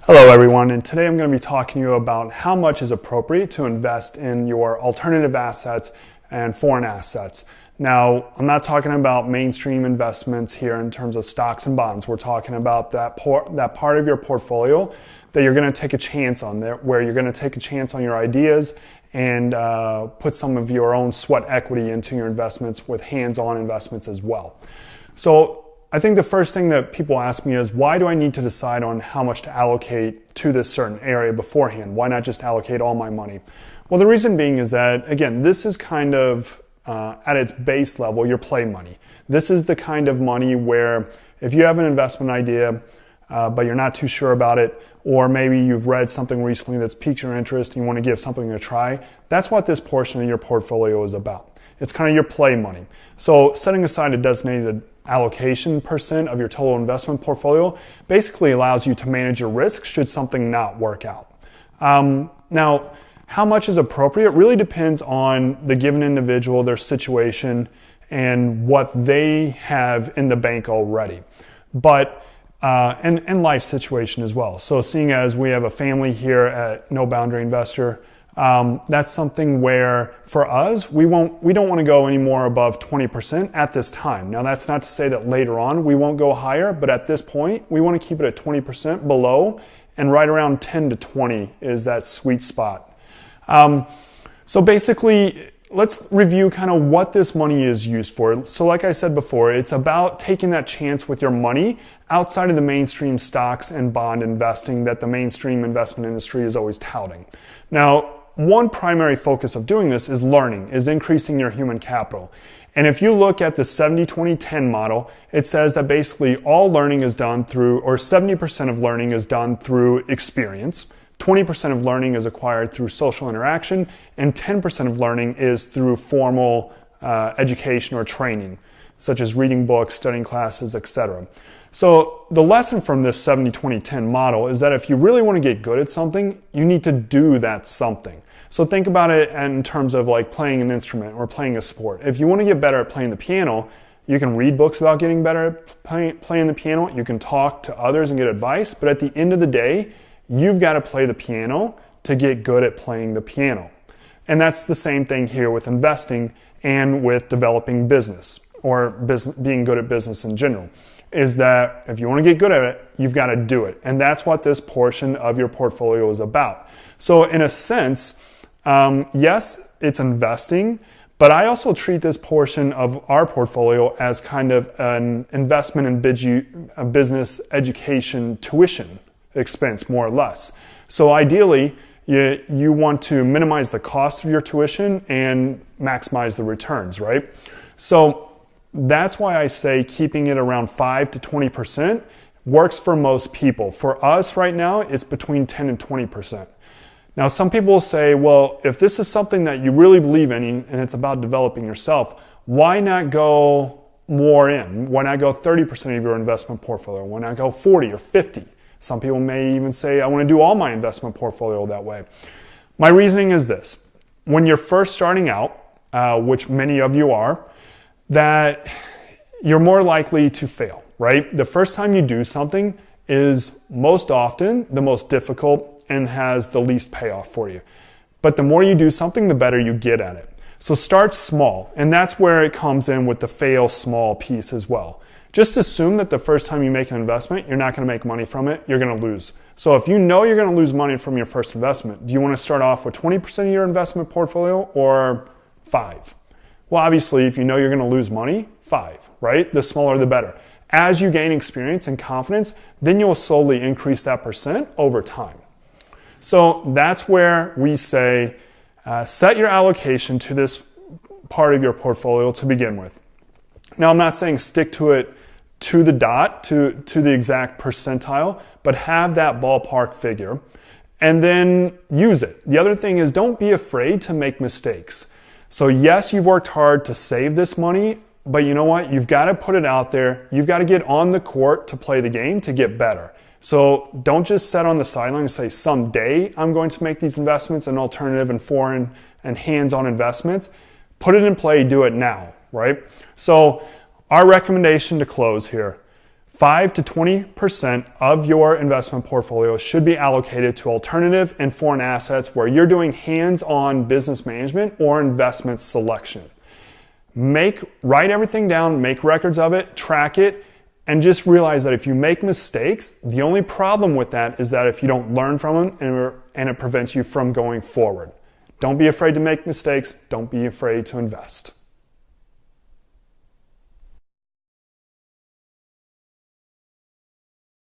Hello everyone, and today I'm going to be talking to you about how much is appropriate to invest in your alternative assets and foreign assets. Now, I'm not talking about mainstream investments here in terms of stocks and bonds. We're talking about that part of your portfolio that you're going to take a chance on, where you're going to take a chance on your ideas and put some of your own sweat equity into your investments with hands-on investments as well. So I think the first thing that people ask me is, why do I need to decide on how much to allocate to this certain area beforehand? Why not just allocate all my money? Well, the reason being is that, again, this is kind of, at its base level, your play money. This is the kind of money where if you have an investment idea, but you're not too sure about it, or maybe you've read something recently that's piqued your interest and you want to give something a try, that's what this portion of your portfolio is about. It's kind of your play money. So setting aside a designated allocation percent of your total investment portfolio basically allows you to manage your risk should something not work out. Now, how much is appropriate really depends on the given individual, their situation, and what they have in the bank already. But and life situation as well. So seeing as we have a family here at No Boundary Investor, that's something where for us, we don't want to go any more above 20% at this time. Now that's not to say that later on we won't go higher, but at this point we want to keep it at 20% below, and right around 10 to 20 is that sweet spot. So basically, let's review kind of what this money is used for. So like I said before, it's about taking that chance with your money outside of the mainstream stocks and bond investing that the mainstream investment industry is always touting. Now, one primary focus of doing this is learning, is increasing your human capital. And if you look at the 70-20-10 model, it says that basically all learning is done through, or 70% of learning is done through experience, 20% of learning is acquired through social interaction, and 10% of learning is through formal education or training, such as reading books, studying classes, etc. So the lesson from this 70-20-10 model is that if you really want to get good at something, you need to do that something. So think about it in terms of like playing an instrument or playing a sport. If you want to get better at playing the piano, you can read books about getting better at playing the piano. You can talk to others and get advice. But at the end of the day, you've got to play the piano to get good at playing the piano. And that's the same thing here with investing and with developing business or being good at business in general, is that if you want to get good at it, you've got to do it. And that's what this portion of your portfolio is about. So in a sense, yes, it's investing, but I also treat this portion of our portfolio as kind of an investment in business education tuition expense, more or less. So ideally, you want to minimize the cost of your tuition and maximize the returns, right? So that's why I say keeping it around 5 to 20% works for most people. For us right now, it's between 10 and 20%. Now, some people will say, well, if this is something that you really believe in and it's about developing yourself, why not go more in? Why not go 30% of your investment portfolio? Why not go 40 or 50? Some people may even say, I want to do all my investment portfolio that way. My reasoning is this. When you're first starting out, which many of you are, that you're more likely to fail, right? The first time you do something is most often the most difficult and has the least payoff for you. But the more you do something, the better you get at it. So start small, and that's where it comes in with the fail small piece as well. Just assume that the first time you make an investment, you're not going to make money from it, you're going to lose. So if you know you're going to lose money from your first investment, do you want to start off with 20% of your investment portfolio or 5? Well, obviously, if you know you're going to lose money, 5, right? The smaller the better. As you gain experience and confidence, then you'll slowly increase that percent over time. So that's where we say, set your allocation to this part of your portfolio to begin with. Now, I'm not saying stick to it to the dot, to the exact percentile, but have that ballpark figure and then use it. The other thing is, don't be afraid to make mistakes. So yes, you've worked hard to save this money, but you know what? You've got to put it out there. You've got to get on the court to play the game to get better. So don't just sit on the sideline and say, someday I'm going to make these investments in alternative and foreign and hands-on investments. Put it in play, do it now, right? So our recommendation to close here, 5 to 20% of your investment portfolio should be allocated to alternative and foreign assets where you're doing hands-on business management or investment selection. Write everything down, make records of it, track it, and just realize that if you make mistakes, the only problem with that is that if you don't learn from them and it prevents you from going forward. Don't be afraid to make mistakes. Don't be afraid to invest.